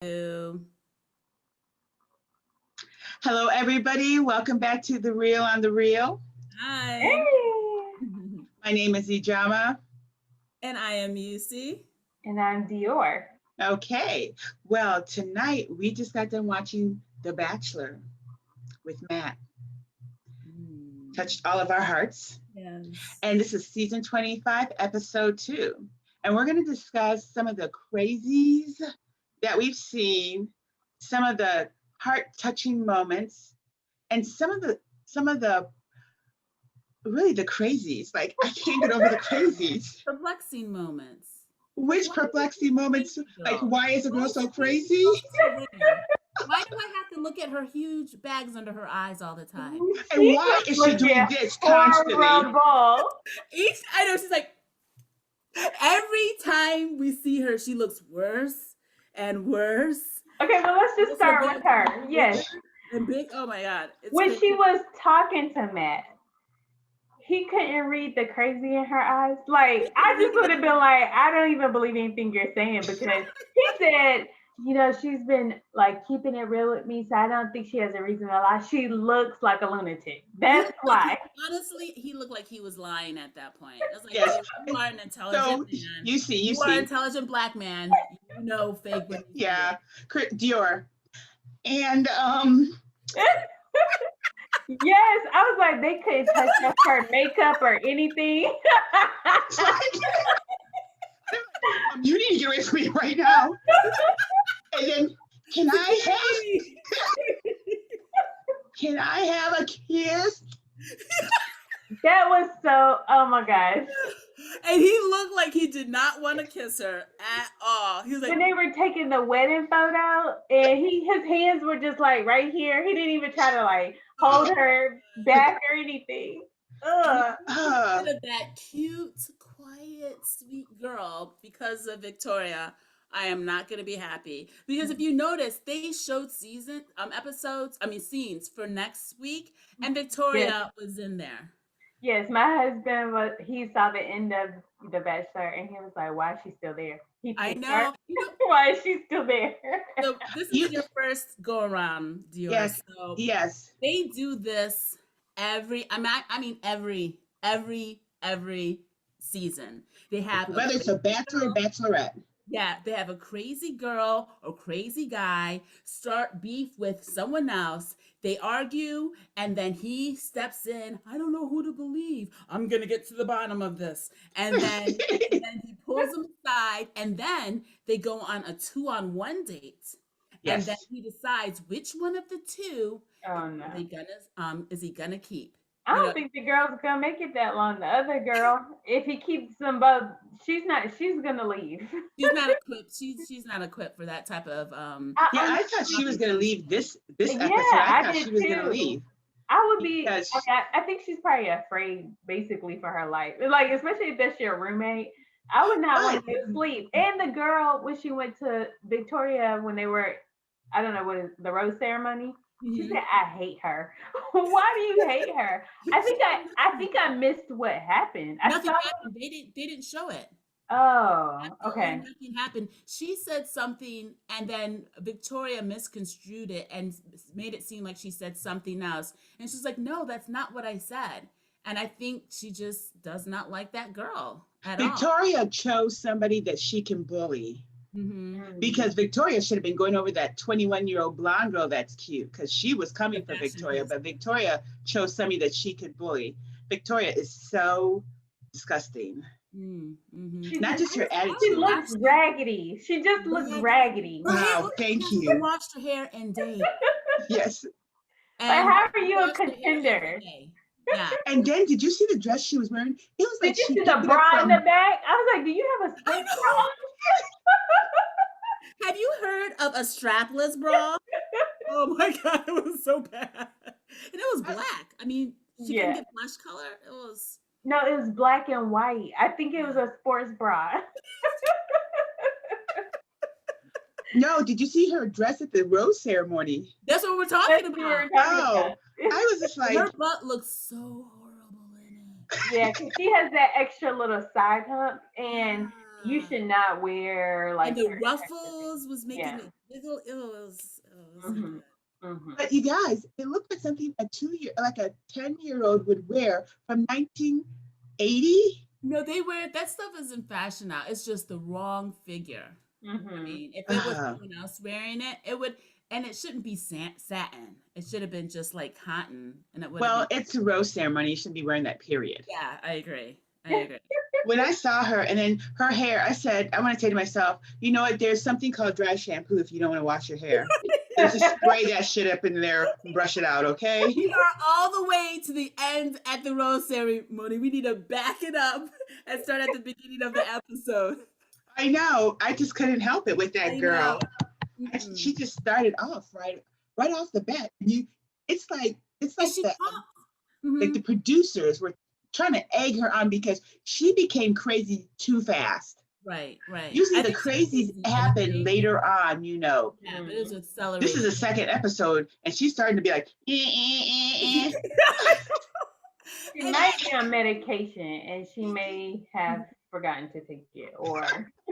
Hello. Hello, everybody. Welcome back to The Real on the Real. Hi. Hey, My name is Ijama. And I am Yusi. and I'm Dior. Okay. Well, tonight we just got done watching The Bachelor with Matt. Touched all of our hearts. Yes. And this is season 25, episode 2. And we're going to discuss some of the crazies that we've seen, some of the heart-touching moments, and some of the really the crazies. Like, I can't get over the crazies. Perplexing moments. Which Why perplexing moments? Like, why is the girl so crazy? Why do I have to look at her huge bags under her eyes all the time? And why is she doing this constantly? Horrible. I know she's like, every time we see her, she looks worse and worse. Okay, well, let's just start with her. Yes. And big, oh my God. When she was talking to Matt, he couldn't read the crazy in her eyes. Like, I just would have been like, I don't even believe anything you're saying, because he said, she's been like keeping it real with me, so I don't think she has a reason to lie. She looks like a lunatic. That's why. Honestly, he looked like he was lying at that point. I was like, Yes. you are an intelligent man. You are an intelligent black man. You know fake when you yeah. Dior. And yes, I was like, they couldn't touch up her makeup or anything. You need to get away from me right now. And then, can I have a kiss? That was so, oh my gosh. And he looked like he did not want to kiss her at all. He was like, when they were taking the wedding photo, and his hands were just like right here. He didn't even try to like hold her back or anything. Instead of that cute, quiet, sweet girl, because of Victoria, I am not going to be happy. Because if you notice, they showed scenes for next week, and Victoria was in there. Yes, my husband he saw the end of The Bachelor, and he was like, why is she still there? I know. Why is she still there? So this is your first go around, Dior. Yes. So yes. They do this every season. They have whether it's a bachelor or bachelorette. Yeah, they have a crazy girl or crazy guy start beef with someone else. They argue, and then he steps in. I don't know who to believe. I'm going to get to the bottom of this. And then, he pulls them aside, and then they go on a 2-on-1 date. Yes. And then he decides which one of the two is he gonna keep. I don't think the girl's gonna make it that long. The other girl, if he keeps them both, she's gonna leave. She's not equipped. She's not equipped for that type of I thought she was gonna leave this episode. I thought she was gonna leave. I would be. I think she's probably afraid, basically, for her life. Like, especially if that's your roommate. I would not want to sleep. And the girl, when she went to Victoria, when they were, I don't know, what is the rose ceremony. She said, "I hate her." Why do you hate her? I think I missed what happened. Nothing happened. They didn't show it. Oh, okay. Nothing happened. She said something, and then Victoria misconstrued it and made it seem like she said something else. And she's like, "No, that's not what I said." And I think she just does not like that girl at all. Victoria chose somebody that she can bully. Mm-hmm. Because Victoria should have been going over that 21-year-old blonde girl that's cute, because she was coming for Victoria, but Victoria chose somebody that she could bully. Victoria is so disgusting. Mm-hmm. Not just her attitude. She looks raggedy. She just looks raggedy. Wow, thank you. I washed her hair in day. Yes. But how are you a contender? Yeah. And then, did you see the dress she was wearing? It was like she the bra in the back. I was like, do you have a strap bra? Have you heard of a strapless bra? Oh my God, it was so bad. And it was black. I mean, she couldn't get flesh color. It was... No, it was black and white. I think it was a sports bra. No, did you see her dress at the rose ceremony? That's what we're talking about. I was just like... Her butt looks so horrible in it. Yeah, because she has that extra little side hump, and you should not wear like And the certain types of things. ruffles was making Yeah. it wiggle. It was so Mhm. good. Mhm. But you guys, it looked like something like a 10-year-old would wear from 1980. No, they wear that stuff isn't fashion now. It's just the wrong figure. I Mhm. mean, if it was Uh, someone else wearing it, it would, and it shouldn't be satin. It should have been just like cotton, and it would have well, been. it's a rose ceremony. You shouldn't be wearing that, period. Yeah, I agree. I agree. When I saw her and then her hair, I said, I want to say to myself, you know what? There's something called dry shampoo if you don't want to wash your hair. Just spray that shit up in there and brush it out, okay? We are all the way to the end at the rose ceremony. We need to back it up and start at the beginning of the episode. I know. I just couldn't help it with that I girl. know. Mm-mm. She just started off right off the bat. It's like And she the talks. like Mhm. the producers were trying to egg her on because she became crazy too fast. Right. Usually I the think she's crazies crazy happen anyway. later on, Yeah, but it was This accelerated. is the second episode, and she's starting to be like, She might be on medication and she may have forgotten to take it or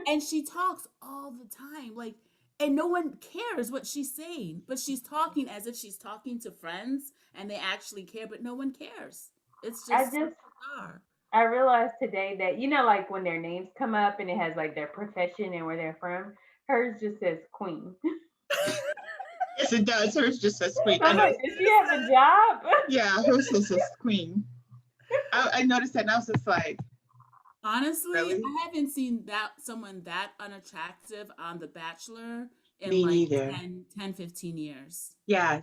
And she talks all the time, like, and no one cares what she's saying, but she's talking as if she's talking to friends, and they actually care, but no one cares. It's I just just bizarre. I realized today that like when their names come up and it has like their profession and where they're from, hers just says queen. yes, it does. Hers just says queen. I'm like, does she have a job? Yeah, hers just says queen. I noticed that, and I was just like, Honestly, really? I haven't seen someone that unattractive on The Bachelor in Me like neither. 10, 15 years. Yeah,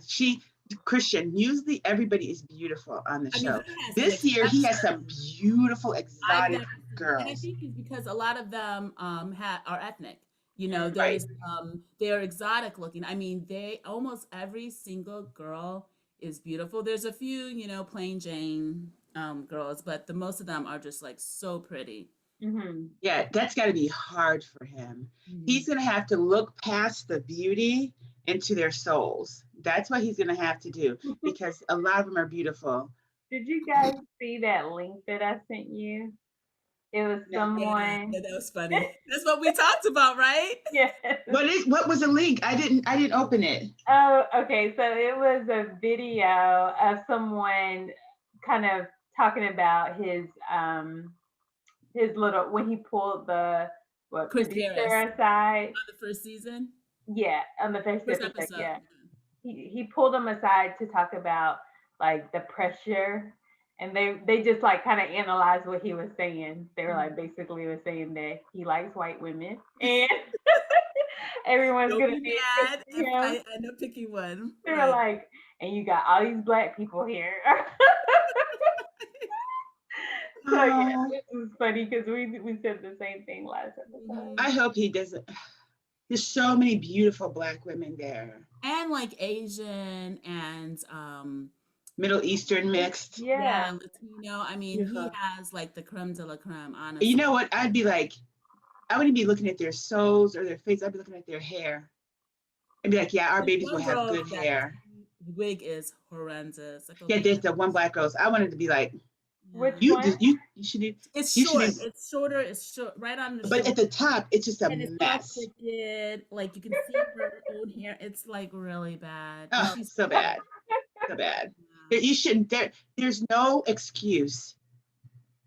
Christian. Usually, everybody is beautiful on the I mean, show. he has This year, he has some exception. beautiful I've exotic never seen, and I girls. think it's because a lot of them are ethnic. Right. They're exotic looking. I mean, they almost every single girl is beautiful. There's a few, plain Jane girls, but the most of them are just like so pretty. Mm-hmm. Yeah, that's got to be hard for him. Mhm. He's going to have to look past the beauty into their souls. That's what he's going to have to do because a lot of them are beautiful. Did you guys see that link that I sent you? It was No. someone. Yeah, that was funny. That's what we talked about, right? Yes. What was the link? I didn't open it. Oh, okay. So it was a video of someone kind of talking about his little when he pulled the Chris producer Harris aside. on the first season, Yeah, on the first episode. episode. Yeah. He pulled him aside to talk about like the pressure, and they just like kind of analyzed what he was saying. They were like basically was saying that he likes white women and everyone's Don't gonna be be mad if him. I end up picking one. They were like, and you got all these black people here. So yeah, this is funny because we said the same thing last episode. I hope he doesn't. There's so many beautiful black women there. And like Asian and Middle Eastern mixed. Yeah. Latino. I mean, he has like the creme de la creme, honestly. You know what? I'd be like, I wouldn't be looking at their souls or their face. I'd be looking at their hair. I'd be like, yeah, our babies will have good hair. Wig is horrendous. Yeah, there's the one black girl. I wanted to be like, Which you one? should do. It's you short. should It's shorter. It's short, right on the. But shoulder. at the top, it's just a and it's mess. crooked. Like you can see her own hair. It's like really bad. Oh, she's so bad, so bad. You shouldn't. There's no excuse.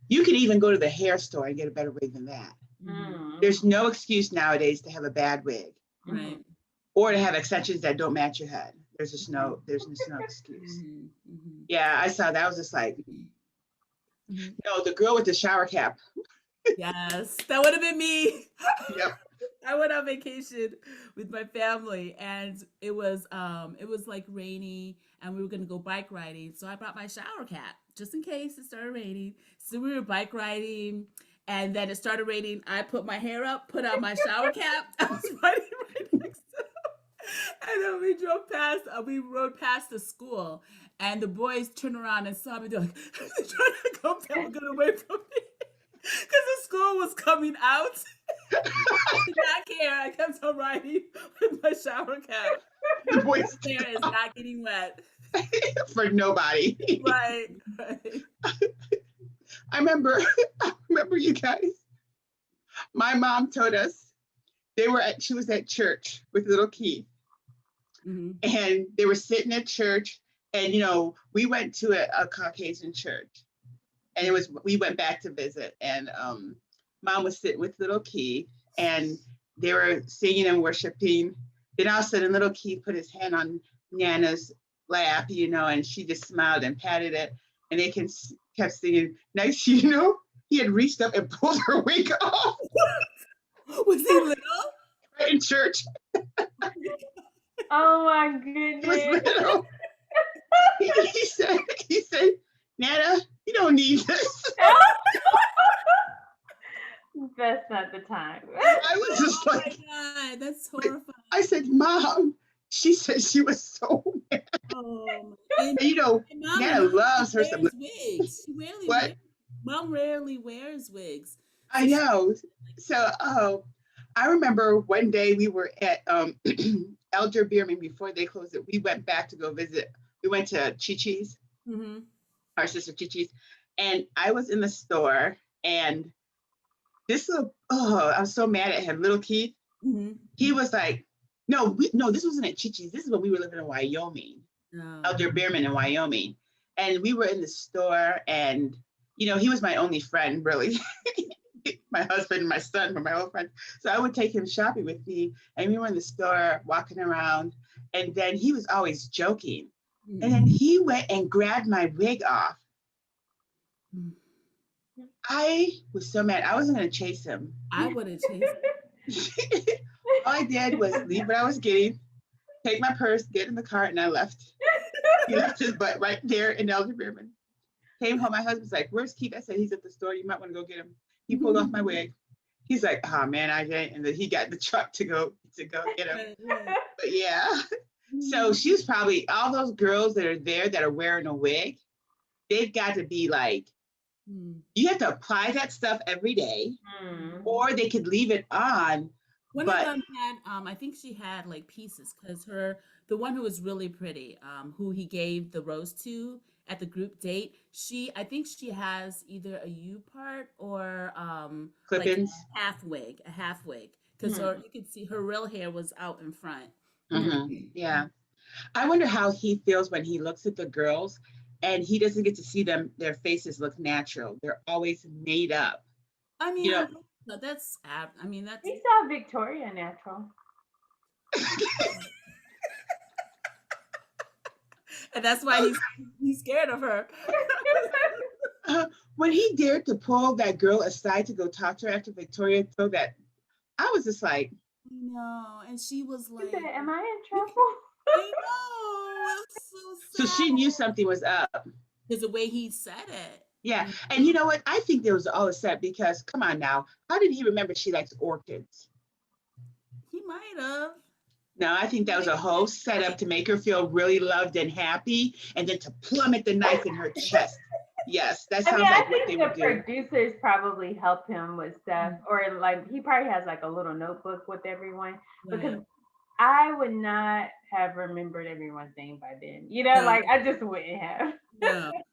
You can even go to the hair store and get a better wig than that. Mm. There's no excuse nowadays to have a bad wig, Right. or to have extensions that don't match your head. There's just no excuse. Yeah, I saw that. I was just like, no, the girl with the shower cap. Yes, that would have been me. Yep. I went on vacation with my family, and it was like rainy, and we were gonna go bike riding. So I brought my shower cap just in case it started raining. So we were bike riding, and then it started raining. I put my hair up, put on my shower cap. I was riding right next to him. And then we rode past the school, and the boys turned around and saw me. They're like, they're trying to go down, get away from me. Because the school was coming out. I did not care. I kept on riding with my shower cap. The boys' hair is not getting wet. For nobody. Right. I remember you guys. My mom told us she was at church with little Keith, and they were sitting at church, and we went to a Caucasian church, and we went back to visit, and Mom was sitting with little Keith, and they were singing and worshiping. Then all of a sudden, little Keith put his hand on Nana's lap, and she just smiled and patted it, and they kept singing. Next, he had reached up and pulled her wig off. Was he little? Right in church. Oh my goodness. He was little. he said, Nana, you don't need this. That's not the time. I was just like, my God, that's horrifying. I said, Mom. She said she was so mad. Oh, and Nana loves her some wigs. Mom rarely wears wigs. So I know. So, I remember one day we were at Elder Bierman before they closed it. We went back to go visit. We went to Chi-Chi's, our sister Chi-Chi's, and I was in the store, and this I was so mad at him. Little Keith, he was like, no, this wasn't at Chi-Chi's. This is when we were living in Wyoming, Elder Bierman in Wyoming, and we were in the store, and he was my only friend, really. My husband and my son were my old friends. So I would take him shopping with me, and we were in the store walking around, and then he was always joking. And then he went and grabbed my wig off. I was so mad. I wasn't going to chase him. I would have chased him. All I did was leave what I was getting, take my purse, get in the car, and I left. He left his butt right there in Elder Bierman. Came home, my husband's like, where's Keith? I said, he's at the store. You might want to go get him. He pulled off my wig. He's like, oh man, I didn't. And then he got the truck to go get him. But yeah. So she was probably, all those girls that are there that are wearing a wig, they've got to be like, you have to apply that stuff every day, or they could leave it on. One of them had, I think she had like pieces, because the one who was really pretty, who he gave the rose to at the group date, I think she has either a U part or clip-ins, like a half wig, because you could see her real hair was out in front. Yeah, I wonder how he feels when he looks at the girls and he doesn't get to see their faces look natural. They're always made up. I mean, that's he saw Victoria natural. And that's why he's scared of her. When he dared to pull that girl aside to go talk to her after Victoria told that, I was just like, no. And she was like, said, am I in trouble? I know. So she knew something was up. Because the way he said it. Yeah. And you know what? I think there was all a set, because come on now, how did he remember she likes orchids? He might have. No, I think that was a whole setup to make her feel really loved and happy, and then to plummet the knife in her chest. Yes, that sounds like what they would do. I think the producers probably help him with stuff, or like he probably has like a little notebook with everyone, because I would not have remembered everyone's name by then. Like I just wouldn't have.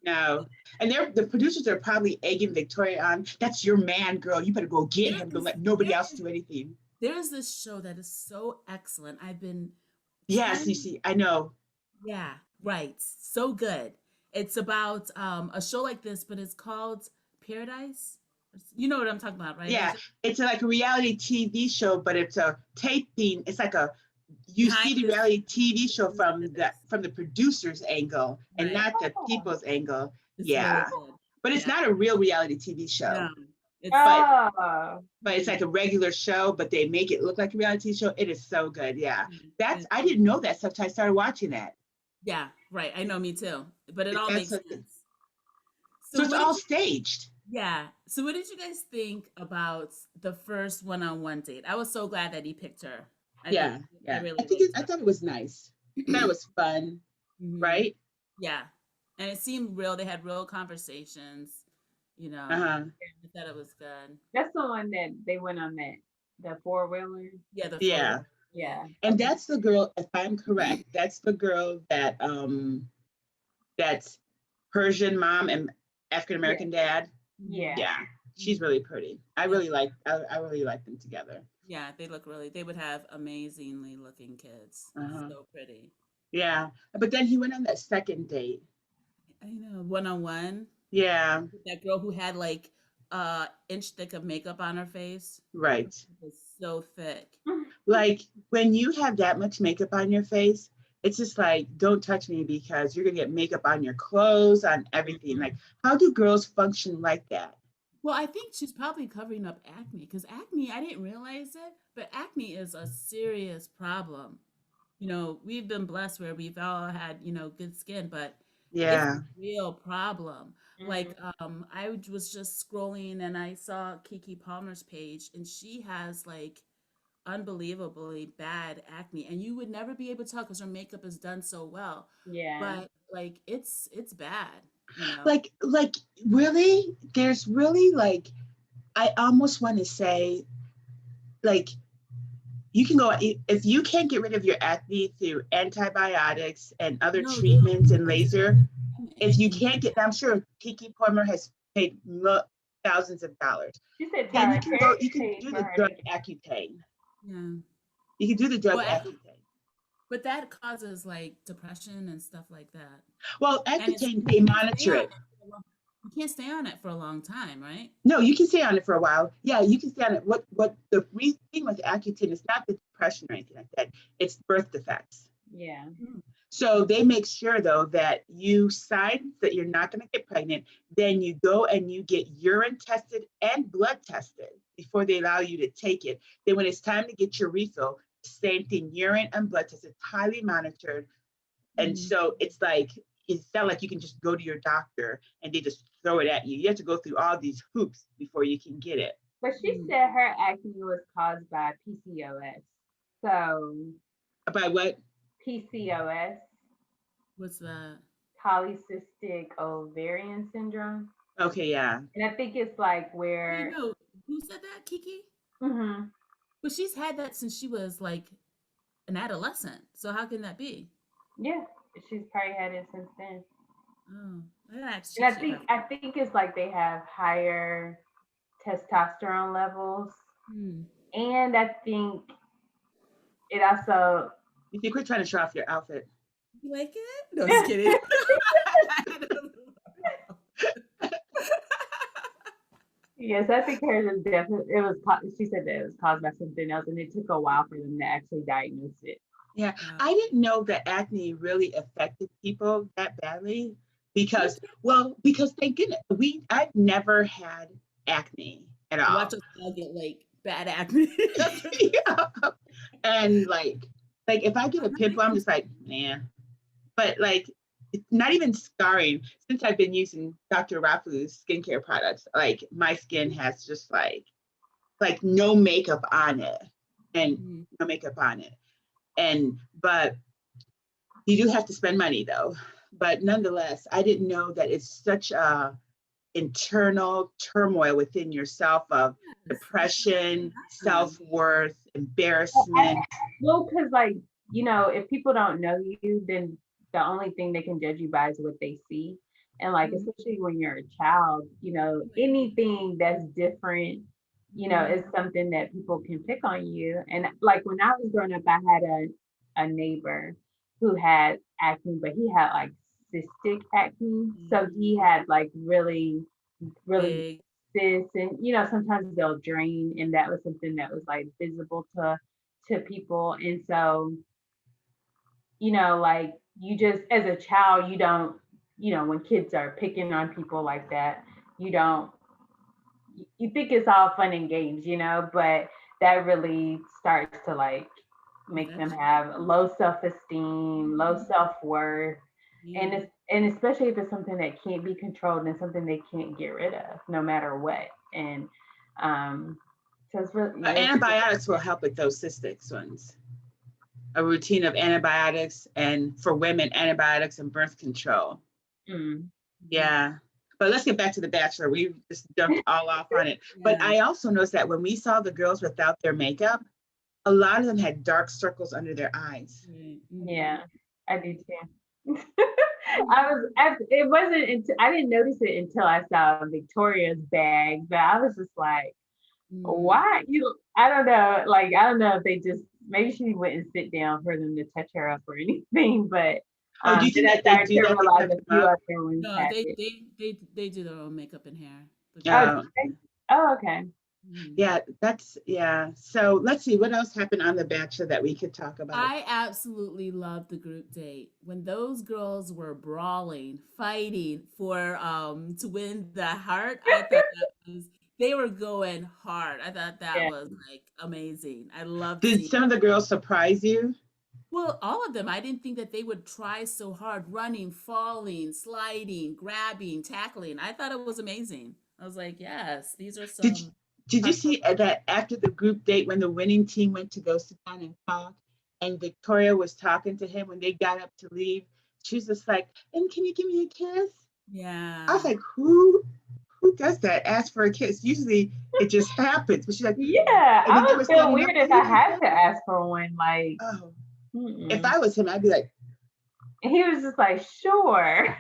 No. And the producers are probably egging Victoria on. That's your man, girl. You better go get him. Don't let nobody else do anything. There's this show that is so excellent. I've been. Yes, you see, I know. Yeah, right. So good. It's about a show like this, but it's called Paradise. You know what I'm talking about, right? Yeah, it's like a reality TV show, but it's a taping. It's like you see the reality TV show from the producer's angle and not the people's angle. Yeah, really, but it's not a real reality TV show. No. But it's like a regular show, but they make it look like a reality show. It is so good. Yeah. I didn't know that stuff until I started watching that. Yeah, right. I know, me too. But it all makes sense. So it's all staged. Yeah. So what did you guys think about the first one-on-one date? I was so glad that he picked her. I thought it was nice. I thought it was fun, right? Yeah. And it seemed real. They had real conversations. I thought it was good. That's the one that they went on the 4-wheeler. Yeah, Yeah. And that's the girl, if I'm correct, that's the girl that that's Persian mom and African American dad. Yeah. Yeah. She's really pretty. I really like them together. Yeah, they would have amazingly looking kids. So pretty. Yeah. But then he went on that second date. I know, one-on-one. Yeah. With that girl who had like inch thick of makeup on her face. Right. It was so thick. Like when you have that much makeup on your face, it's just like, don't touch me because you're gonna get makeup on your clothes, on everything. Like, how do girls function like that? Well, I think she's probably covering up acne because acne, I didn't realize it, but acne is a serious problem. We've been blessed where we've all had, good skin, but it's a real problem. Like, I was just scrolling and I saw Kiki Palmer's page and she has like unbelievably bad acne and you would never be able to tell because her makeup is done so well. Yeah. But like it's bad, Like really? There's really like, I almost want to say, like, you can go, if you can't get rid of your acne through antibiotics and other treatments and laser, if you can't get, I'm sure Kiki Palmer has paid thousands of dollars. She said, then you can do the drug Accutane. Yeah. You can do the drug Accutane. But that causes like depression and stuff like that. Well, Accutane, they monitor it. You can't stay on it for a long time, right? No, you can stay on it for a while. Yeah, you can stay on it. What the thing with Accutane is not the depression or anything like that. It's birth defects. Yeah. So they make sure though that you sign that you're not going to get pregnant. Then you go and you get urine tested and blood tested before they allow you to take it. Then when it's time to get your refill, same thing, urine and blood test. It's highly monitored. And so it's not like you can just go to your doctor and they just throw it at you. You have to go through all these hoops before you can get it. But she said her acne was caused by PCOS. So. By what? PCOS. What's that? Polycystic ovarian syndrome. Okay, yeah. And I think it's like where. No, who said that, Kiki? Mm-hmm. But she's had that since she was like an adolescent. So how can that be? Yeah, she's probably had it since then. Oh, and I think it's like they have higher testosterone levels, and I think it also. You think we're trying to show off your outfit? You like it? No, just kidding. Yes, I think hers is definitely. She said that it was caused by something else, and it took a while for them to actually diagnose it. Yeah, I didn't know that acne really affected people that badly because thank goodness I've never had acne at all. Watch us all get like bad acne. Yeah. And like if I get a pimple, I'm just like, man. But like, it's not even scarring. Since I've been using Dr. Rafu's skincare products, like my skin has just like no makeup on it, and no makeup on it. But you do have to spend money though. But nonetheless, I didn't know that it's such a internal turmoil within yourself of depression, self-worth, embarrassment. Well, because like, if people don't know you, then the only thing they can judge you by is what they see. And like, especially when you're a child, anything that's different, is something that people can pick on you. And like when I was growing up, I had a neighbor who had acne, but he had like cystic acne. So he had like really, really cysts, and sometimes they'll drain, and that was something that was like visible to people. And so, like you just as a child, you don't, when kids are picking on people like that, you think it's all fun and games, but that really starts to like make them have low self-esteem, low self-worth. And especially if it's something that can't be controlled and something they can't get rid of no matter what. And so it's really, antibiotics will help with those cystic ones. A routine of antibiotics, and for women, antibiotics and birth control. Yeah. But let's get back to The Bachelor. We just jumped all off on it. But I also noticed that when we saw the girls without their makeup, a lot of them had dark circles under their eyes. Yeah, I do too. It wasn't until I didn't notice it until I saw Victoria's bag, but I was just like, why I don't know. Like, I don't know if they just, maybe she wouldn't sit down for them to touch her up or anything, but do you think that they do that? realize a few other ones No, have they do their own makeup and hair. Okay. Yeah, so let's see what else happened on The Bachelor that we could talk about. I absolutely loved the group date when those girls were brawling, fighting for to win the heart. I thought they were going hard. I thought that was like amazing. I loved Did some of the girls surprise you? Well, all of them. I didn't think that they would try so hard, running, falling, sliding, grabbing, tackling. I thought it was amazing. I was like, yes, these are some. Did you see that after the group date, when the winning team went to go sit down and talk, and Victoria was talking to him when they got up to leave, she was just like, "And can you give me a kiss?" Yeah. I was like, who does that? Ask for a kiss. Usually it just happens. But she's like, yeah, I would feel weird if I had to ask for one. Like, if I was him, I'd be like, and he was just like, sure.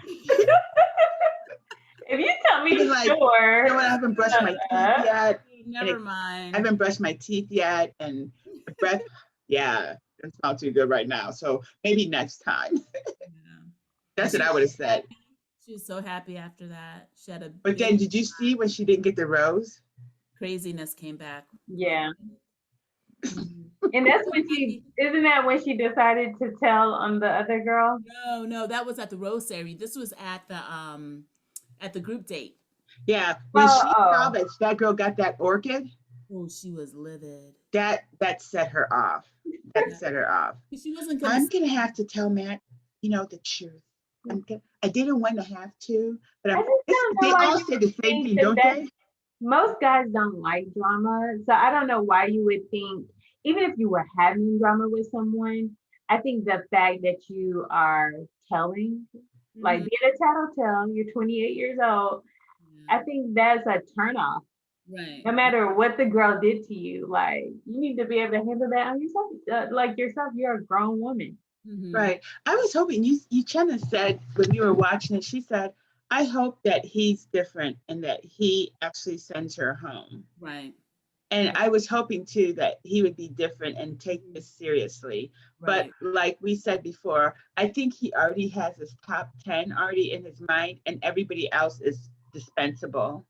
If you tell me like, sure. You know what? I haven't brushed my teeth yet. Never mind. I haven't brushed my teeth yet, and the breath, it smells too good right now. So maybe next time. That's what I would have said. She was so happy after that. She had a. But then, did you see when she didn't get the rose? Craziness came back. Yeah. And that's when isn't that when she decided to tell on the other girl? No, that was at the rose ceremony. This was at the group date. Yeah, when she saw that girl got that orchid. Oh, she was livid. That set her off. That set her off. She wasn't. I'm gonna have to tell Matt, the truth. I didn't want to have to, but they all say the same thing, don't they? Most guys don't like drama, so I don't know why you would think, even if you were having drama with someone, I think the fact that you are telling, like being a tattletale, you're 28 years old, I think that's a turnoff. Right. No matter what the girl did to you, like, you need to be able to handle that on yourself. You're a grown woman. Right. I was hoping you kind of said when you were watching it, she said, I hope that he's different and that he actually sends her home. Right. And I was hoping too that he would be different and take this seriously. Right. But like we said before, I think he already has his top 10 already in his mind, and everybody else is dispensable.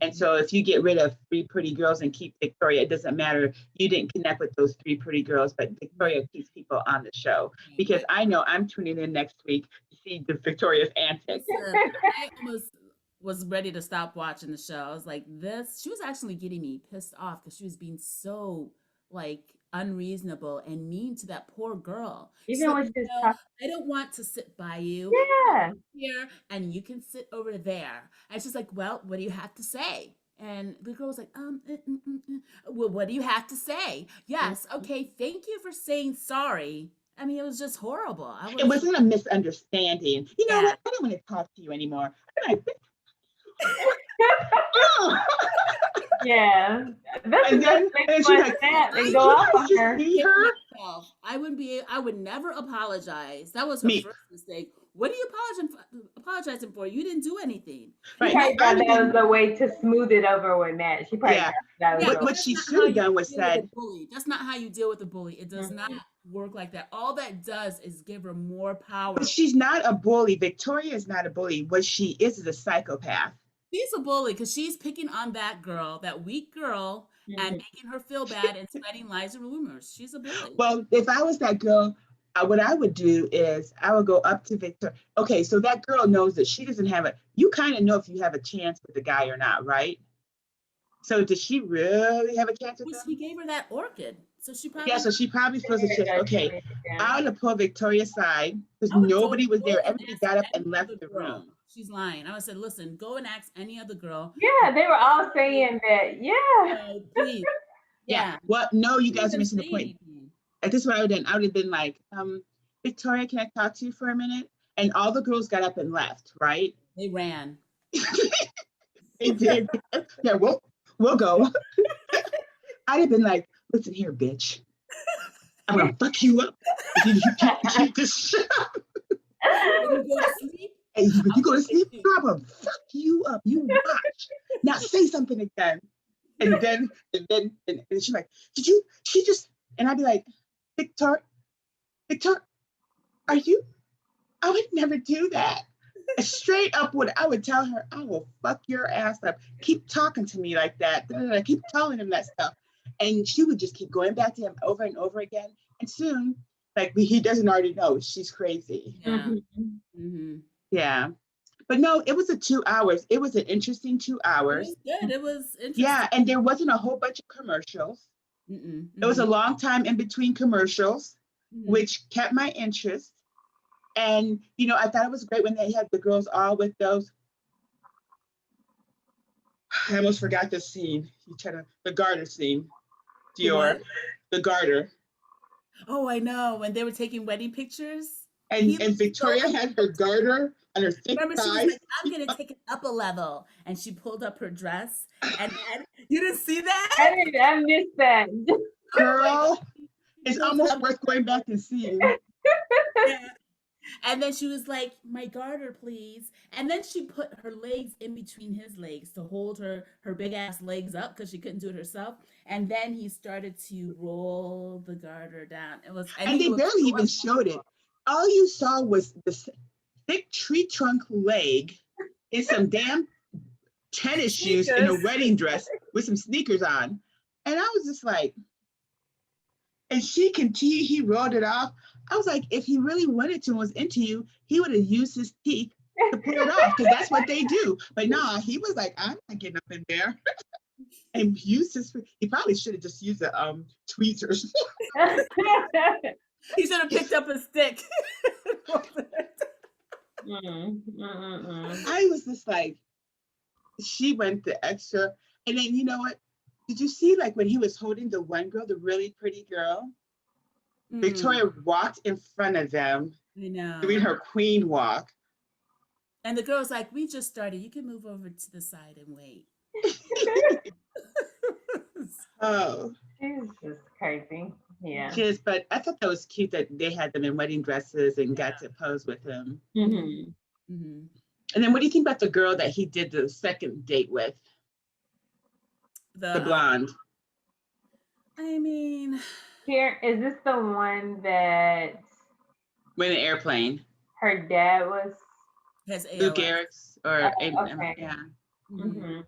And so if you get rid of 3 pretty girls and keep Victoria, it doesn't matter. You didn't connect with those 3 pretty girls, but Victoria keeps people on the show, because I know I'm tuning in next week to see the Victoria's antics. I almost was ready to stop watching the show. I was like, she was actually getting me pissed off because she was being so like unreasonable and mean to that poor girl. Even when she's I don't want to sit by you. Yeah. Here, and you can sit over there. And she's like, well, what do you have to say? And the girl was like, well, what do you have to say? Yes, okay, thank you for saying sorry. I mean, it was just horrible. It wasn't a misunderstanding. You know what? I don't want to talk to you anymore. Yeah. And then she's like, go off on her. I would never apologize. That was her first mistake. What are you apologizing for? You didn't do anything. Right. That was the way to smooth it over with Matt. She probably what she should have done was said, that's not how you deal with a bully. It does not work like that. All that does is give her more power. But she's not a bully. Victoria is not a bully. What she is a psychopath. She's a bully because she's picking on that girl, that weak girl, and making her feel bad and spreading lies and rumors. She's a bully. Well, if I was that girl, what I would do is I would go up to Victoria. Okay, so that girl knows that she doesn't have you kind of know if you have a chance with the guy or not, right? So does she really have a chance with him? He gave her that orchid. So she probably feels a chance. Okay, I would have pulled Victoria's side because nobody was there. Everybody got up and left the room. She's lying. I would have said, listen, go and ask any other girl. Yeah, they were all saying that. Yeah. Please. Yeah. Well, no, you guys are missing the point. This is what I would have done. I would have been like, Victoria, can I talk to you for a minute? And all the girls got up and left, right? They ran. They did. Yeah, we'll go. I'd have been like, listen here, bitch. I'm going to fuck you up if you keep this shit. You go to sleep Hey, you go to sleep, I'm gonna fuck you up. You watch. Now say something again. And she's like, she just, and I'd be like, Victor, are you, I would never do that. Straight up, I would tell her, I will fuck your ass up. Keep talking to me like that. Keep telling him that stuff. And she would just keep going back to him over and over again. And soon, like he doesn't already know, she's crazy. Yeah. Mm-hmm. Yeah. But no, it was 2 hours. It was an interesting 2 hours. It was good. It was interesting. Yeah, and there wasn't a whole bunch of commercials. It was a long time in between commercials, which kept my interest. And, you know, I thought it was great when they had the girls all with those. I almost forgot the scene. The garter scene. Dior, the garter. Oh, I know. When they were taking wedding pictures. And Victoria had her garter on her thick thighs. She was like, I'm going to take it up a level. And she pulled up her dress. And you didn't see that? I missed that. Girl, it's almost worth going back and seeing. Yeah. And then she was like, my garter, please. And then she put her legs in between his legs to hold her big ass legs up because she couldn't do it herself. And then he started to roll the garter down. And they barely even showed it. All you saw was the thick tree trunk leg in some damn tennis shoes in a wedding dress with some sneakers on. And I was just like, and he rolled it off. I was like, if he really wanted to and was into you, he would have used his teeth to pull it off, because that's what they do. But nah, he was like, I'm not getting up in there. And he probably should have just used the tweezers. He should have picked up a stick. I was just like, she went the extra. And then, you know what? Did you see, like, when he was holding the one girl, the really pretty girl? Victoria walked in front of them. I know. Doing her queen walk. And the girl's like, we just started. You can move over to the side and wait. Oh. She's just crazy. Yeah. She is, but I thought that was cute that they had them in wedding dresses and got to pose with him. Mm-hmm. Mm-hmm. And then what do you think about the girl that he did the second date with? The blonde. I mean... Here, is this the one that... With an airplane. Her dad was... Lou Gehrig's, or... okay. Yeah. Mm-hmm.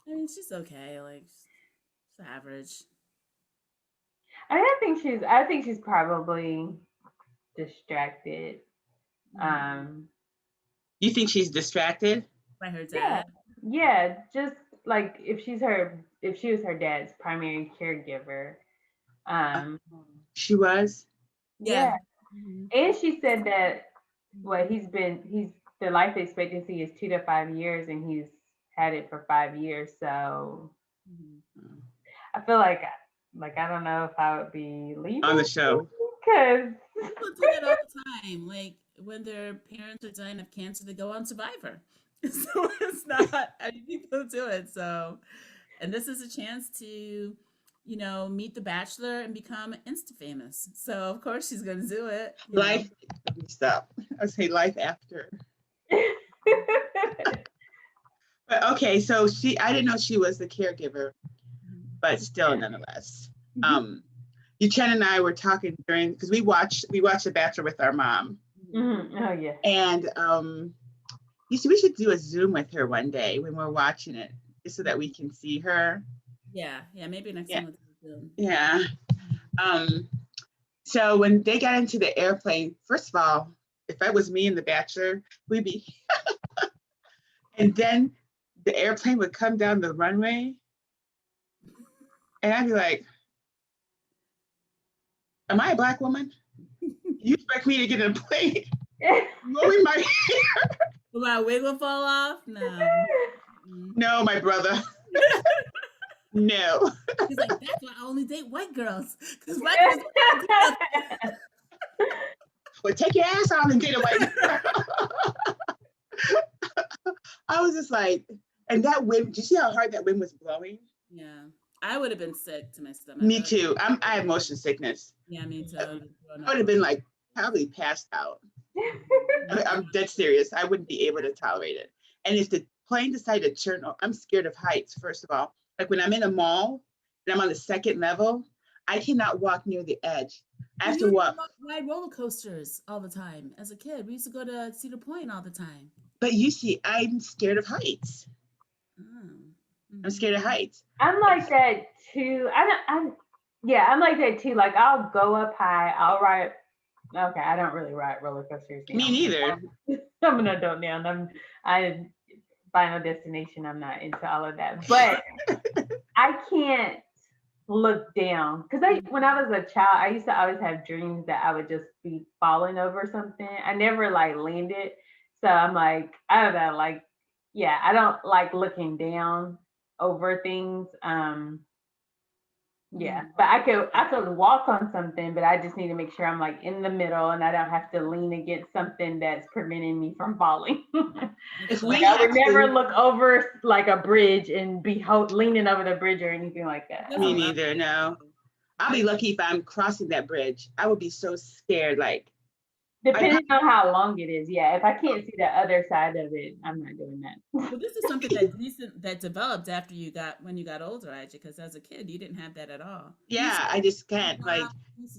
I mean, she's okay. Like, she's average. I think she's probably distracted. You think she's distracted? By her dad? Yeah, just like if she was her dad's primary caregiver. She was? Yeah. Mm-hmm. And she said that the life expectancy is 2 to 5 years, and he's had it for 5 years. So I feel like I don't know if I would be leaving on the show, because people do that all the time. Like when their parents are dying of cancer, they go on Survivor. So it's not. I mean, people do it. So, and this is a chance to, meet the Bachelor and become Insta famous. So of course she's gonna do it. Life. Stop. I say life after. But okay, so I didn't know she was the caregiver, but still, nonetheless. Chen and I were talking because we watched The Bachelor with our mom. Mm-hmm. Oh yeah. And we should do a Zoom with her one day when we're watching it, just so that we can see her. Yeah, maybe next time we'll do Zoom. Yeah. So when they got into the airplane, first of all, if that was me and The Bachelor, we'd be, and then the airplane would come down the runway, and I'd be like, am I a Black woman? You expect me to get in a plane? Blowing my hair? Will my wig will fall off? No. No, my brother. No. He's like, that's why I only date white girls. Because white girls don't do Well, take your ass on and date a white girl. I was just like, and that wind, did you see how hard that wind was blowing? Yeah. I would have been sick to my stomach. Me too. I have motion sickness. Yeah, me too. I would have been like probably passed out. I'm dead serious. I wouldn't be able to tolerate it. And if the plane decided to turn, I'm scared of heights, first of all. Like when I'm in a mall and I'm on the second level, I cannot walk near the edge. I have to walk. Ride roller coasters all the time. As a kid, we used to go to Cedar Point all the time. But you see, I'm scared of heights. I'm scared of heights. I'm like that too. I'm like that too. Like I'll go up high. I'll ride. Okay, I don't really ride roller coasters. Me neither. I'm an adult now. I Final Destination. I'm not into all of that. But I can't look down because when I was a child, I used to always have dreams that I would just be falling over something. I never like landed. So I'm like, I don't know, like, yeah, I don't like looking down over things. Yeah, but I could walk on something, but I just need to make sure I'm like in the middle and I don't have to lean against something that's preventing me from falling. Like I would never look over like a bridge and be leaning over the bridge or anything like that. Me neither. No, I'll be lucky if I'm crossing that bridge. I would be so scared. Like depending on how long it is. Yeah, if I can't see the other side of it, I'm not doing that. But this is something that developed after when you got older, actually, because as a kid you didn't have that at all. Yeah, I just can't. Like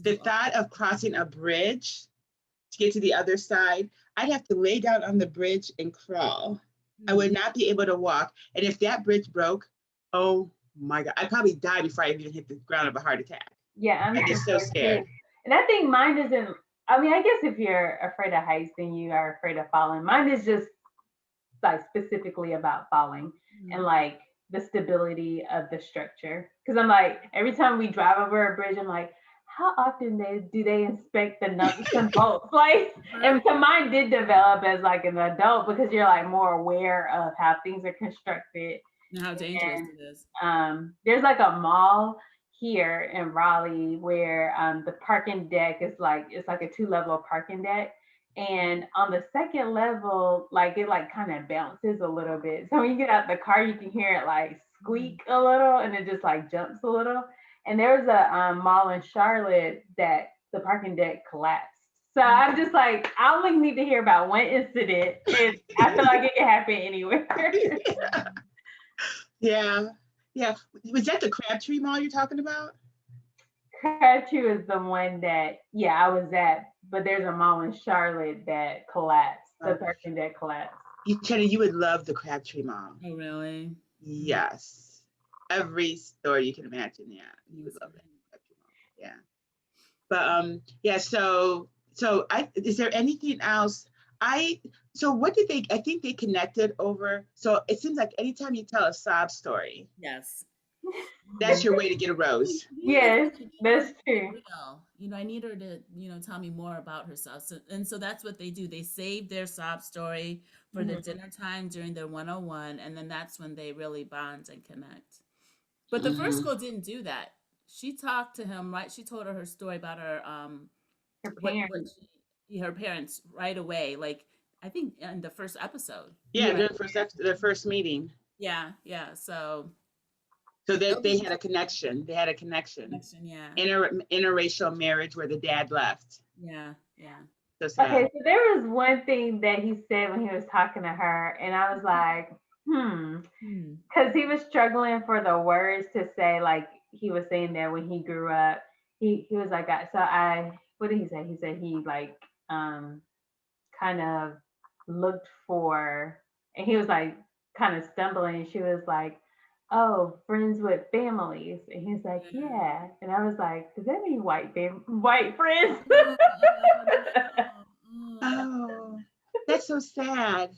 the thought of crossing a bridge to get to the other side, I'd have to lay down on the bridge and crawl. I would not be able to walk. And if that bridge broke, oh my God, I'd probably die before I even hit the ground of a heart attack. Yeah, I'm just so scared. And I think mine isn't. I mean, I guess if you're afraid of heights, then you are afraid of falling. Mine is just like specifically about falling and like the stability of the structure. Because I'm like, every time we drive over a bridge, I'm like, how often do they inspect the nuts and bolts? Like, and so mine did develop as like an adult because you're like more aware of how things are constructed and how dangerous it is. There's like a mall here in Raleigh where the parking deck is like, it's like a 2-level parking deck. And on the second level, like it like kind of bounces a little bit. So when you get out the car, you can hear it like squeak a little and it just like jumps a little. And there was a mall in Charlotte that the parking deck collapsed. So I'm just like, I only need to hear about one incident and I feel like it can happen anywhere. Yeah. Was that the Crabtree Mall you're talking about? Crabtree is the one that, I was at, but there's a mall in Charlotte that collapsed. The parking deck collapsed. You would love the Crabtree Mall. Oh, really? Yes. Every store you can imagine. Yeah, you would love that. Yeah. But is there anything else? What did they, I think they connected over, so it seems like anytime you tell a sob story. Yes. That's your way to get a rose. Yes, that's true. I need her to, tell me more about herself. So that's what they do. They save their sob story for the dinner time during their 101. And then that's when they really bond and connect. But the first girl didn't do that. She talked to him, right? She told her story about her, her parents right away. Like, I think in the first episode. Yeah, their first meeting. Yeah. So they had a connection. They had a connection. Yeah. Interracial marriage where the dad left. Yeah. So so there was one thing that he said when he was talking to her, and I was like, because he was struggling for the words to say. Like he was saying that when he grew up, he was like, what did he say? He said he like kind of looked for, and he was like kind of stumbling, and she was like, oh, friends with families. And he's like, yeah. And I was like, does that mean white friends? Oh, that's so sad.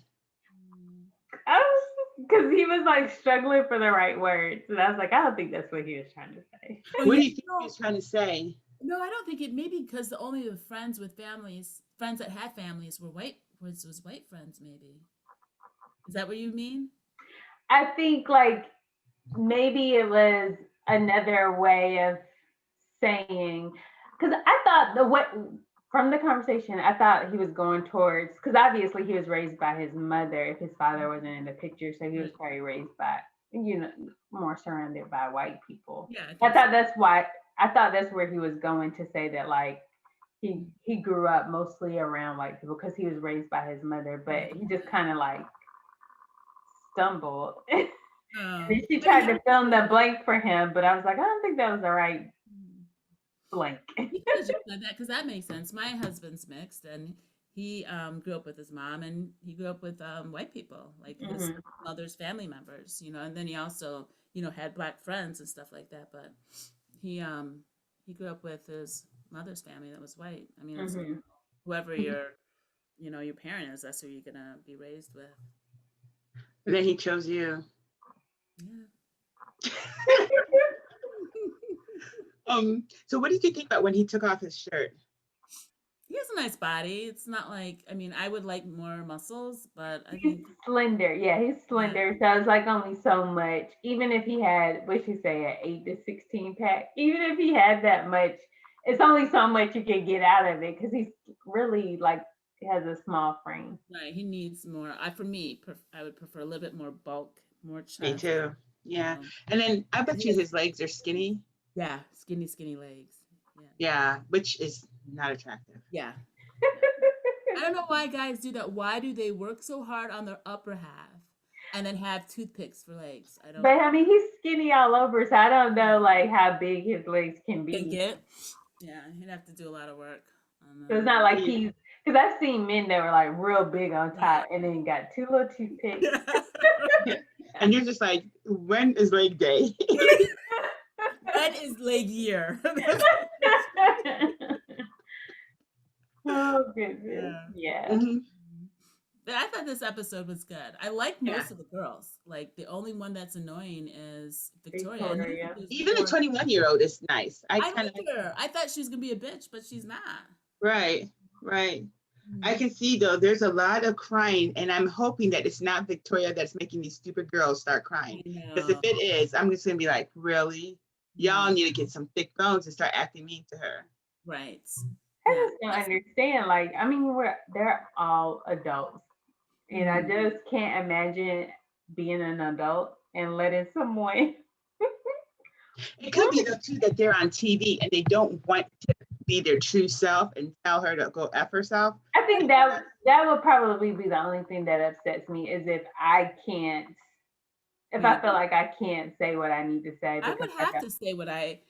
Because he was like struggling for the right words. And I was like, I don't think that's what he was trying to say. What do you think he was trying to say? No, I don't think it, maybe because only the friends that had families were white friends, maybe. Is that what you mean? I think like, maybe it was another way of saying, because I thought from the conversation, I thought he was going towards, because obviously he was raised by his mother if his father wasn't in the picture, so he was probably raised by, more surrounded by white people. Yeah, I thought that's where he was going to say that, like, he grew up mostly around white people because he was raised by his mother, but he just kind of like stumbled. And she tried to fill in the blank for him, but I was like, I don't think that was the right blank. You could have just said that because that makes sense. My husband's mixed, and he grew up with his mom, and he grew up with white people, like his mother's family members, you know. And then he also, you know, had black friends and stuff like that. But he grew up with his mother's family that was white. I mean, it's whoever your, you know, your parent is, that's who you're gonna be raised with. And then he chose you. Yeah. So what did you think about when he took off his shirt? He has a nice body. It's not like, I mean, I would like more muscles, but I He's think slender. Yeah, he's slender. So it's like only so much. Even if he had, what you say, an 8 to 16 pack, even if he had that much, it's only so much you can get out of it because he's really like has a small frame. right, he needs more. For me, I would prefer a little bit more bulk, more chest. Me too. Yeah. And then I bet you his legs are skinny. Yeah, skinny legs. Yeah, which is not attractive. Yeah. I don't know why guys do that. Why do they work so hard on their upper half and then have toothpicks for legs? I don't. But I mean, he's skinny all over, so I don't know like how big his legs can be. Yeah, he'd have to do a lot of work. So it's not like he's, because I've seen men that were like real big on top and then got 2 little toothpicks. And you're just like, when is leg day? When is leg year? Oh goodness. Yeah. But I thought this episode was good. I like most of the girls. Like the only one that's annoying is Victoria. Even the 21-year-old is nice. I like her. I thought she was gonna be a bitch, but she's not. Right. I can see though, there's a lot of crying, and I'm hoping that it's not Victoria that's making these stupid girls start crying. Because if it is, I'm just gonna be like, really? Y'all need to get some thick bones and start acting mean to her. Right. I just don't understand. Like, I mean, they're all adults. And I just can't imagine being an adult and letting someone. It could be though too that they're on TV and they don't want to be their true self and tell her to go F herself. I think that would probably be the only thing that upsets me is if I can't, if I feel like I can't say what I need to say. I would have to say what I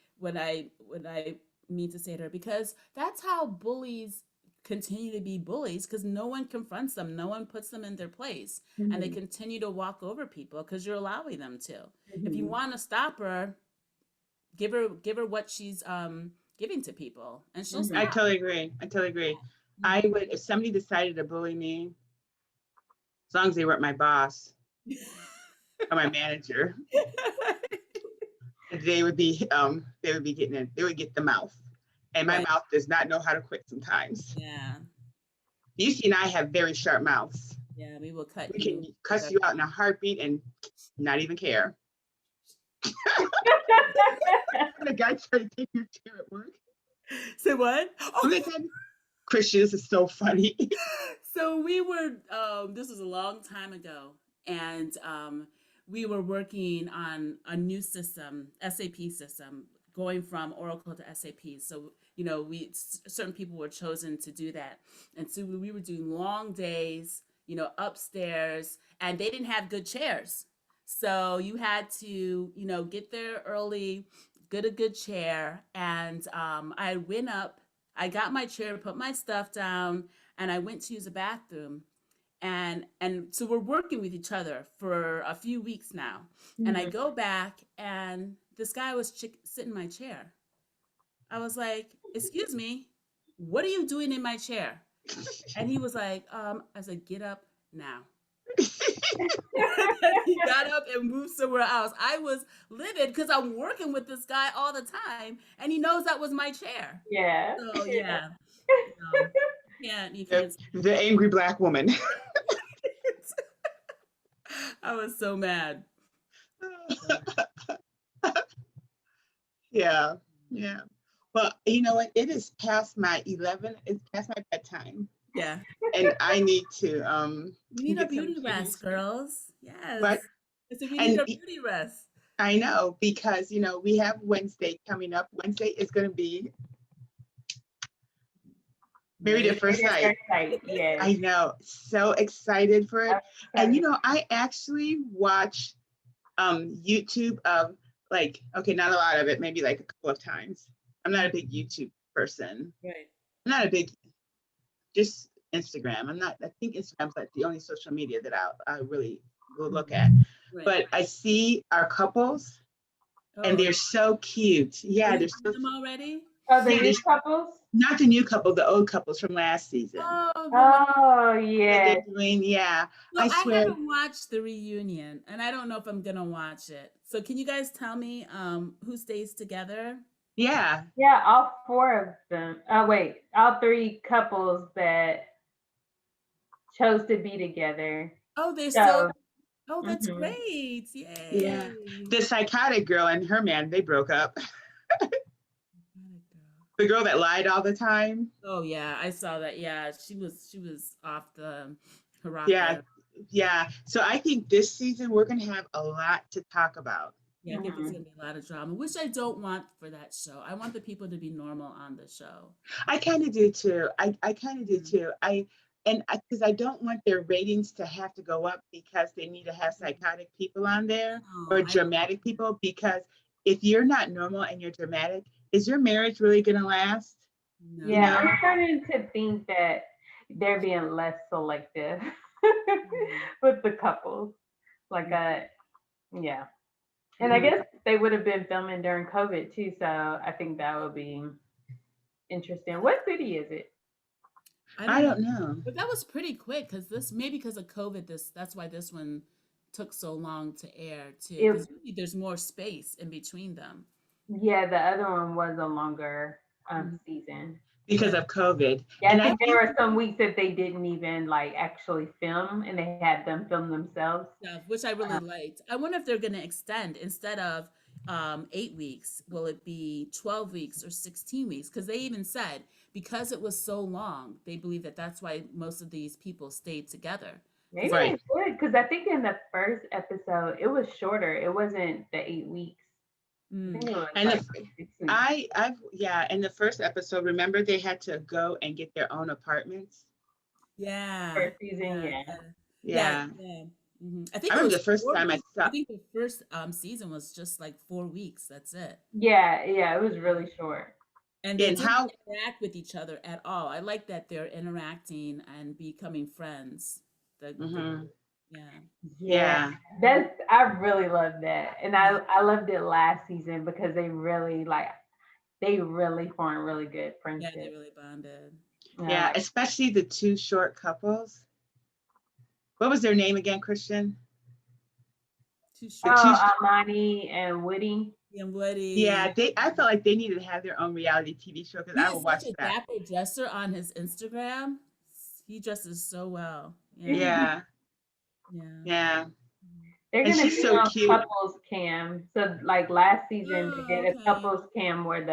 need to say to her, because that's how bullies continue to be bullies, because no one confronts them, no one puts them in their place, and they continue to walk over people because you're allowing them to. If you want to stop her, give her what she's giving to people, and she'll stop. I totally agree. I would, if somebody decided to bully me, as long as they weren't my boss or my manager, they would get the mouth. And my mouth does not know how to quit sometimes. Yeah. Lucy and I have very sharp mouths. Yeah, we will cut We can cuss you out in a heartbeat and not even care. The guy tried to take your chair at work. Say what? Oh, they said, Christian, this is so funny. So we were, this was a long time ago, and we were working on a new system, SAP system, going from Oracle to SAP. So, you know, certain people were chosen to do that. And so we were doing long days, you know, upstairs, and they didn't have good chairs. So you had to, you know, get there early, get a good chair. And I went up, I got my chair, put my stuff down, and I went to use the bathroom. And so we're working with each other for a few weeks now. And I go back, and this guy was sitting in my chair. I was like, excuse me, what are you doing in my chair? And he was like, I said, get up now. He got up and moved somewhere else. I was livid because I'm working with this guy all the time, and he knows that was my chair. Yeah. So yeah. You can't. The angry Black woman. I was so mad. Yeah. Well, you know what? It is past my 11. It's past my bedtime. Yeah. And I need to. We need a beauty rest, girls. Yes. But we need a beauty rest. I know, because you know we have Wednesday coming up. Wednesday is going to be Married at First Sight. Yes. I know. So excited for it. And Excited. I actually watch YouTube of like, okay, not a lot of it, maybe like a couple of times. I'm not a big YouTube person. Right. I'm not a big, just Instagram. I think Instagram's like the only social media that I really will look at. Right. But I see our couples and they're so cute. Yeah, they're so them already. Oh, the new couples? Not the new couple, the old couples from last season. Oh, yeah. They're doing, yeah. Well, I swear. I haven't watched the reunion, and I don't know if I'm gonna watch it. So, can you guys tell me who stays together? Yeah. Yeah, all 4 of them. Oh, wait, all 3 couples that chose to be together. Oh, they're still. Oh, that's Mhm. great! Yay! Yeah. The psychotic girl and her man, they broke up. The girl that lied all the time. Oh yeah, I saw that. Yeah, she was off the rocker. Yeah, yeah. So I think this season we're gonna have a lot to talk about. Yeah, I think there's gonna be a lot of drama, which I don't want for that show. I want the people to be normal on the show. I kind of do too. I kind of do too. Because I don't want their ratings to have to go up because they need to have psychotic people on there or dramatic people. Because if you're not normal and you're dramatic, is your marriage really gonna last? No. Yeah, I'm starting to think that they're being less selective with the couples. Like, yeah. And I guess they would have been filming during COVID too, so I think that would be interesting. What city is it? I don't know. But that was pretty quick because because of COVID, that's why this one took so long to air too. Because there's more space in between them. Yeah, the other one was a longer season. Because of COVID. Yeah, and I think there were some weeks that they didn't even like actually film and they had them film themselves. Yeah, which I really liked. I wonder if they're gonna extend instead of 8 weeks, will it be 12 weeks or 16 weeks? Because they even said because it was so long, they believe that that's why most of these people stayed together. Maybe they would, because I think in the first episode it was shorter. It wasn't the 8 weeks. And in the first episode, remember they had to go and get their own apartments. Yeah. First season, yeah. Mm-hmm. I think I remember the first time I think the first season was just like 4 weeks. That's it. Yeah, it was really short. And they didn't interact with each other at all. I like that they're interacting and becoming friends. Yeah. I really love that. And I loved it last season because they really formed really good friendships. Yeah, they really bonded. Yeah, especially the 2 short couples. What was their name again, Christian? Amani and Woody. Yeah, I felt like they needed to have their own reality TV show because I would watch that. Dapper dresser on his Instagram. He dresses so well. Yeah. They're gonna be so on cute. Couples cam. So like last season, they did a couples cam where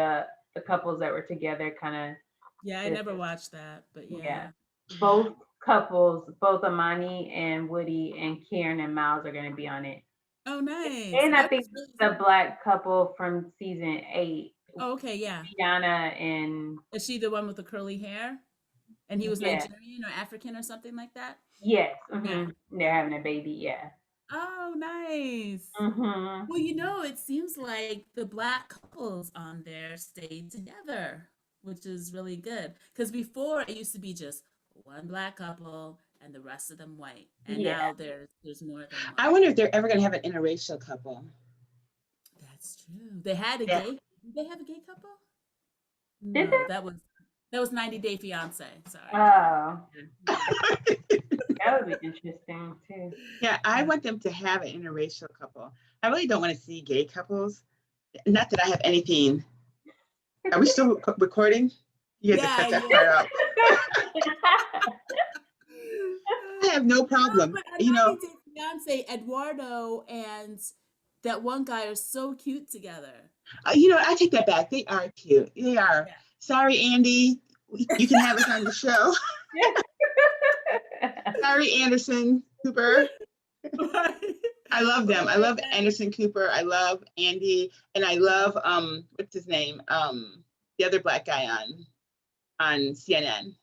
the couples that were together kind of. Yeah, I never watched that, but yeah. Both couples, both Amani and Woody and Kieran and Miles are gonna be on it. Oh, nice. And I think the black couple from season 8. Oh, okay, yeah. Tiana and. Is she the one with the curly hair? And he was Nigerian or African or something like that? Yes. Mm-hmm. They're having a baby, yeah. Oh, nice. Mm-hmm. Well, it seems like the black couples on there stayed together, which is really good. Because before it used to be just one black couple and the rest of them white. And now there's more than one. I wonder if they're ever going to have an interracial couple. That's true. They had a gay. Did they have a gay couple? No, that was 90 Day Fiance. Sorry. Oh. That would be interesting too. Yeah, I want them to have an interracial couple. I really don't want to see gay couples. Not that I have anything. Are we still recording? You have to cut that part out. I have no problem. Day Fiance, Eduardo and that one guy are so cute together. I take that back. They are cute. They are. Yeah. Sorry, Andy. You can have us on the show. Sorry, Anderson Cooper. I love them. I love Anderson Cooper. I love Andy, and I love what's his name? The other black guy on CNN.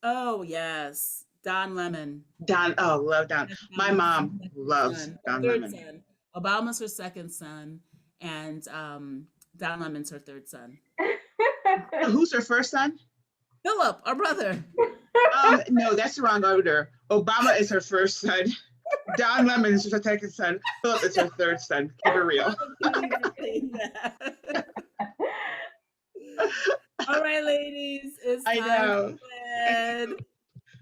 Oh, yes. Don Lemon. Love Don. My mom loves Don Third Lemon. son. Obama's her second son, and Don Lemon's her third son. Who's her first son? Philip, our brother. No, that's the wrong order. Obama is her first son. Don Lemon is her second son. Philip is her third son. Keep it real. All right, ladies. It's time I know. to bed.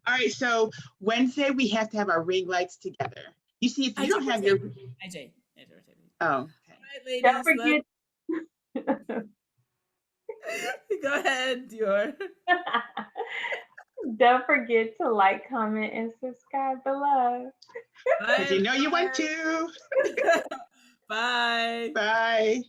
All right, so Wednesday we have to have our ring lights together. You see, if you don't have your IJ. Oh, okay. All right, ladies. Don't forget. Go ahead, Dior. Don't forget to like, comment, and subscribe below. Because you know you want to. Bye. Bye.